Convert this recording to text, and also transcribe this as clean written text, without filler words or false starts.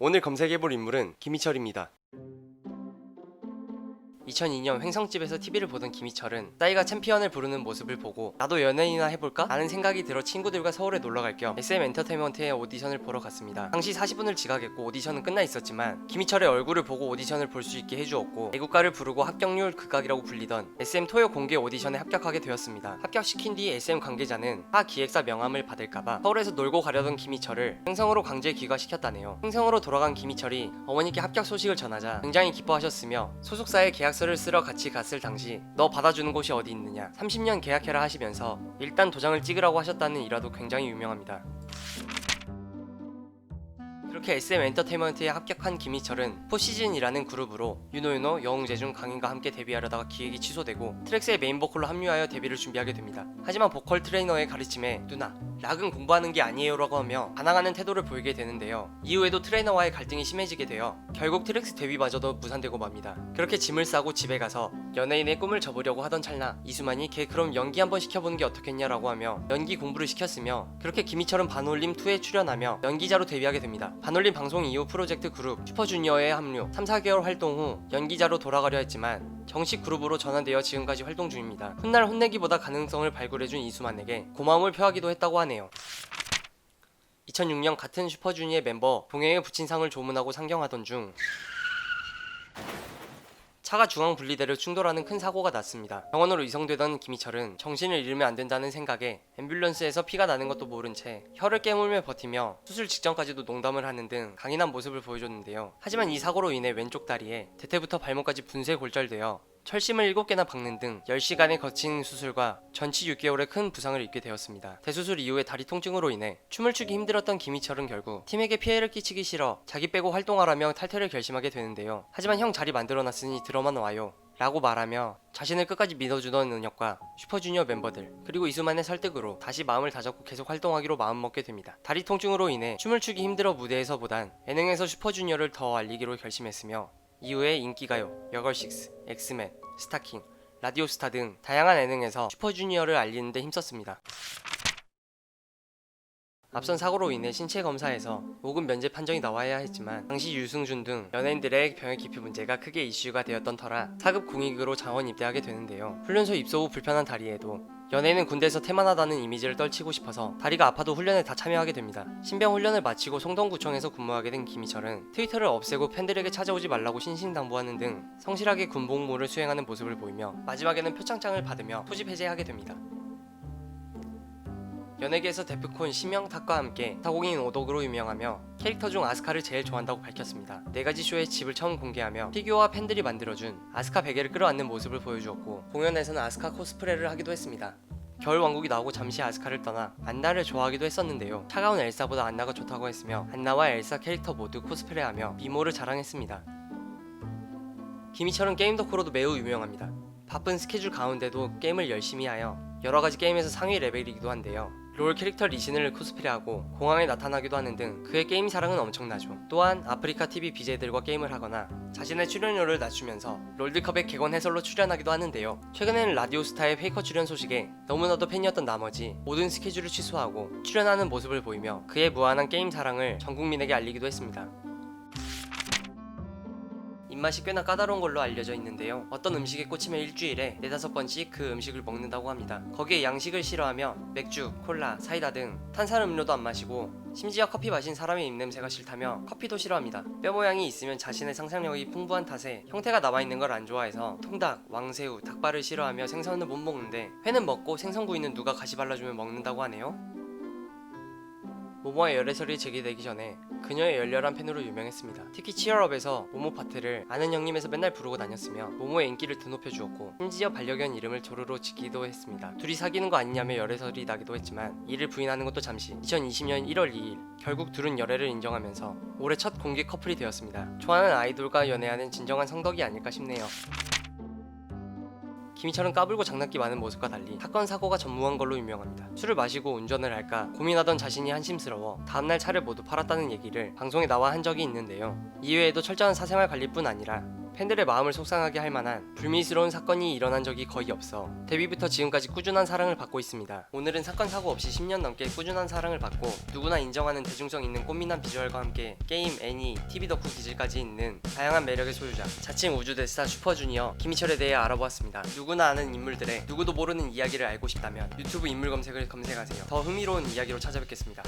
오늘 검색해볼 인물은 김희철입니다. 2002년 횡성집에서 TV를 보던 김희철은 싸이가 챔피언을 부르는 모습을 보고 나도 연예인이나 해볼까? 라는 생각이 들어 친구들과 서울에 놀러갈 겸 SM 엔터테인먼트의 오디션을 보러 갔습니다. 당시 40분을 지각했고 오디션은 끝나 있었지만 김희철의 얼굴을 보고 오디션을 볼 수 있게 해주었고 애국가를 부르고 합격률 극악이라고 불리던 SM 토요 공개 오디션에 합격하게 되었습니다. 합격시킨 뒤 SM 관계자는 타 기획사 명함을 받을까봐 서울에서 놀고 가려던 김희철을 횡성으로 강제 귀가시켰다네요. 횡성으로 돌아간 김희철이 어머니께 합격 소식을 전하자 굉장히 기뻐하셨으며 소속사에 계약서를 쓰러 같이 갔을 당시 너 받아주는 곳이 어디 있느냐 30년 계약해라 하시면서 일단 도장을 찍으라고 하셨다는 일화도 굉장히 유명합니다. 그렇게 SM 엔터테인먼트에 합격한 김희철은 포시즌이라는 그룹으로 윤호윤호, 여웅재중, 강인과 함께 데뷔하려다가 기획이 취소되고 트랙스의 메인 보컬로 합류하여 데뷔를 준비하게 됩니다. 하지만 보컬 트레이너의 가르침에 누나, 락은 공부하는 게 아니에요 라고 하며 반항하는 태도를 보이게 되는데요. 이후에도 트레이너와의 갈등이 심해지게 되어 결국 트랙스 데뷔마저도 무산되고 맙니다. 그렇게 짐을 싸고 집에 가서 연예인의 꿈을 접으려고 하던 찰나 이수만이 걔 그럼 연기 한번 시켜보는 게 어떻겠냐라고 하며 연기 공부를 시켰으며 그렇게 김희철은 반올림2에 출연하며 연기자로 데뷔하게 됩니다. 반올림 방송 이후 프로젝트 그룹 슈퍼주니어에 합류 3-4개월 활동 후 연기자로 돌아가려 했지만 정식 그룹으로 전환되어 지금까지 활동 중입니다. 훗날 혼내기보다 가능성을 발굴해준 이수만에게 고마움을 표하기도 했다고 하네요. 2006년 같은 슈퍼주니어 멤버 동해에 붙인 상을 조문하고 상경하던 중 차가 중앙 분리대를 충돌하는 큰 사고가 났습니다. 병원으로 이송되던 김희철은 정신을 잃으면 안 된다는 생각에 앰뷸런스에서 피가 나는 것도 모른 채 혀를 깨물며 버티며 수술 직전까지도 농담을 하는 등 강인한 모습을 보여줬는데요. 하지만 이 사고로 인해 왼쪽 다리에 대퇴부터 발목까지 분쇄 골절되어 철심을 7개나 박는 등 10시간에 거친 수술과 전치 6개월의 큰 부상을 입게 되었습니다. 대수술 이후에 다리 통증으로 인해 춤을 추기 힘들었던 김희철은 결국 팀에게 피해를 끼치기 싫어 자기 빼고 활동하라며 탈퇴를 결심하게 되는데요. 하지만 형 자리 만들어놨으니 들어만 와요 라고 말하며 자신을 끝까지 믿어주던 은혁과 슈퍼주니어 멤버들 그리고 이수만의 설득으로 다시 마음을 다잡고 계속 활동하기로 마음먹게 됩니다. 다리 통증으로 인해 춤을 추기 힘들어 무대에서보단 예능에서 슈퍼주니어를 더 알리기로 결심했으며 이후에 인기가요, 여걸식스, 엑스맨, 스타킹, 라디오스타 등 다양한 예능에서 슈퍼주니어를 알리는 데 힘썼습니다. 앞선 사고로 인해 신체 검사에서 5급 면제 판정이 나와야 했지만 당시 유승준 등 연예인들의 병역 기피 문제가 크게 이슈가 되었던 터라 4급 공익으로 자원 입대하게 되는데요. 훈련소 입소 후 불편한 다리에도 연예인은 군대에서 태만하다는 이미지를 떨치고 싶어서 다리가 아파도 훈련에 다 참여하게 됩니다. 신병 훈련을 마치고 송동구청에서 근무하게 된 김희철은 트위터를 없애고 팬들에게 찾아오지 말라고 신신당부하는 등 성실하게 군복무를 수행하는 모습을 보이며 마지막에는 표창장을 받으며 소집 해제하게 됩니다. 연예계에서 데프콘 심영탁과 함께 타공인 오덕으로 유명하며 캐릭터 중 아스카를 제일 좋아한다고 밝혔습니다. 4가지 쇼의 집을 처음 공개하며 피규어와 팬들이 만들어준 아스카 베개를 끌어안는 모습을 보여주었고 공연에서는 아스카 코스프레를 하기도 했습니다. 겨울왕국이 나오고 잠시 아스카를 떠나 안나를 좋아하기도 했었는데요. 차가운 엘사보다 안나가 좋다고 했으며 안나와 엘사 캐릭터 모두 코스프레하며 미모를 자랑했습니다. 김희철은 게임 덕후로도 매우 유명합니다. 바쁜 스케줄 가운데도 게임을 열심히 하여 여러가지 게임에서 상위 레벨이기도 한데요. 롤 캐릭터 리신을 코스프레하고 공항에 나타나기도 하는 등 그의 게임 사랑은 엄청나죠. 또한 아프리카TV BJ들과 게임을 하거나 자신의 출연료를 낮추면서 롤드컵의 객원 해설로 출연하기도 하는데요. 최근에는 라디오스타의 페이커 출연 소식에 너무나도 팬이었던 나머지 모든 스케줄을 취소하고 출연하는 모습을 보이며 그의 무한한 게임 사랑을 전 국민에게 알리기도 했습니다. 입맛이 꽤나 까다로운 걸로 알려져 있는데요. 어떤 음식에 꽂히면 일주일에 4-5번씩 그 음식을 먹는다고 합니다. 거기에 양식을 싫어하며 맥주, 콜라, 사이다 등 탄산음료도 안 마시고 심지어 커피 마신 사람의 입냄새가 싫다며 커피도 싫어합니다. 뼈 모양이 있으면 자신의 상상력이 풍부한 탓에 형태가 남아있는 걸 안 좋아해서 통닭, 왕새우, 닭발을 싫어하며 생선을 못 먹는데 회는 먹고 생선구이는 누가 가시 발라주면 먹는다고 하네요. 모모의 열애설이 제기되기 전에 그녀의 열렬한 팬으로 유명했습니다. 특히 치얼업에서 모모 파트를 아는 형님에서 맨날 부르고 다녔으며 모모의 인기를 드높여 주었고 심지어 반려견 이름을 조르로 짓기도 했습니다. 둘이 사귀는 거 아니냐며 열애설이 나기도 했지만 이를 부인하는 것도 잠시 2020년 1월 2일 결국 둘은 열애를 인정하면서 올해 첫 공개 커플이 되었습니다. 좋아하는 아이돌과 연애하는 진정한 성덕이 아닐까 싶네요. 김희철은 까불고 장난기 많은 모습과 달리 사건 사고가 전무한 걸로 유명합니다. 술을 마시고 운전을 할까 고민하던 자신이 한심스러워 다음날 차를 모두 팔았다는 얘기를 방송에 나와 한 적이 있는데요. 이외에도 철저한 사생활 관리뿐 아니라 팬들의 마음을 속상하게 할 만한 불미스러운 사건이 일어난 적이 거의 없어 데뷔부터 지금까지 꾸준한 사랑을 받고 있습니다. 오늘은 사건 사고 없이 10년 넘게 꾸준한 사랑을 받고 누구나 인정하는 대중성 있는 꽃미남 비주얼과 함께 게임, 애니, TV 덕후 기질까지 있는 다양한 매력의 소유자 자칭 우주 대스타 슈퍼주니어 김희철에 대해 알아보았습니다. 누구나 아는 인물들의 누구도 모르는 이야기를 알고 싶다면 유튜브 인물 검색을 검색하세요. 더 흥미로운 이야기로 찾아뵙겠습니다.